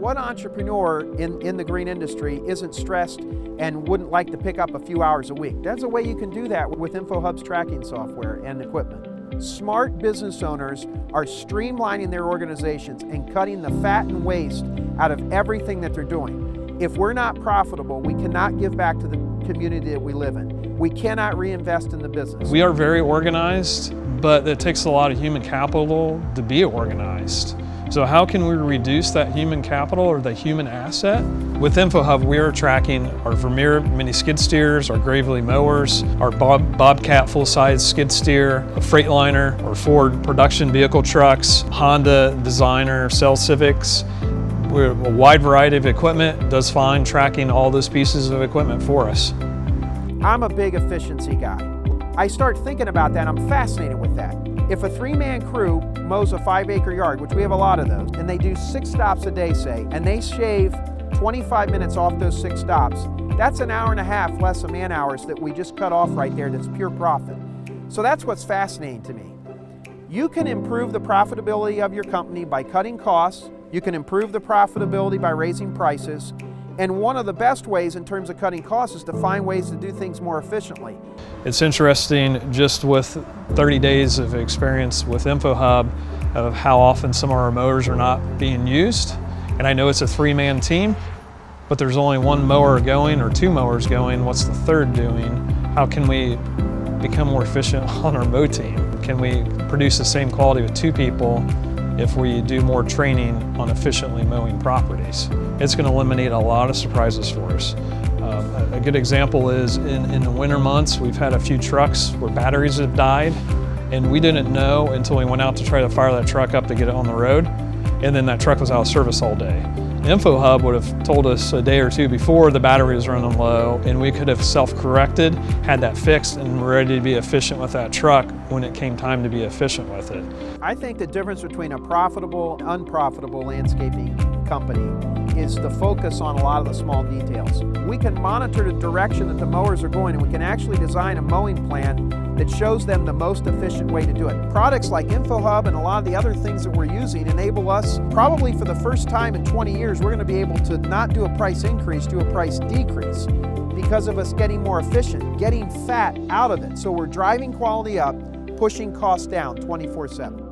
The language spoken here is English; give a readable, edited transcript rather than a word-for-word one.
what entrepreneur in the green industry isn't stressed and wouldn't like to pick up a few hours a week? There's a way you can do that with InfoHub's tracking software and equipment. Smart business owners are streamlining their organizations and cutting the fat and waste out of everything that they're doing. If we're not profitable, we cannot give back to the community that we live in. We cannot reinvest in the business. We are very organized, but it takes a lot of human capital to be organized. So how can we reduce that human capital or the human asset? With InfoHub, we are tracking our Vermeer mini skid steers, our Gravely mowers, our Bobcat full-size skid steer, a Freightliner or Ford production vehicle trucks, Honda Designer Cell Civics. We're a wide variety of equipment, does fine tracking all those pieces of equipment for us. I'm a big efficiency guy. I start thinking about that, I'm fascinated with that. If a 3-man crew mows a 5-acre yard, which we have a lot of those, and they do 6 stops a day, say, and they shave 25 minutes off those 6 stops, that's an hour and a half less of man hours that we just cut off right there. That's pure profit. So that's what's fascinating to me. You can improve the profitability of your company by cutting costs. You can improve the profitability by raising prices. And one of the best ways in terms of cutting costs is to find ways to do things more efficiently. It's interesting, just with 30 days of experience with InfoHub, of how often some of our mowers are not being used. And I know it's a 3-man team, but there's only 1 mower going or 2 mowers going. What's the 3rd doing? How can we become more efficient on our mow team? Can we produce the same quality with 2 people if we do more training on efficiently mowing properties? It's going to eliminate a lot of surprises for us. A good example is in the winter months, we've had a few trucks where batteries have died, and we didn't know until we went out to try to fire that truck up to get it on the road, and then that truck was out of service all day. InfoHub would have told us a day or 2 before the battery was running low, and we could have self-corrected, had that fixed, and were ready to be efficient with that truck when it came time to be efficient with it. I think the difference between a profitable and unprofitable landscaping company is the focus on a lot of the small details. We can monitor the direction that the mowers are going, and we can actually design a mowing plan that shows them the most efficient way to do it. Products like InfoHub and a lot of the other things that we're using enable us, probably for the first time in 20 years, we're going to be able to not do a price increase, do a price decrease because of us getting more efficient, getting fat out of it. So we're driving quality up, pushing costs down 24/7.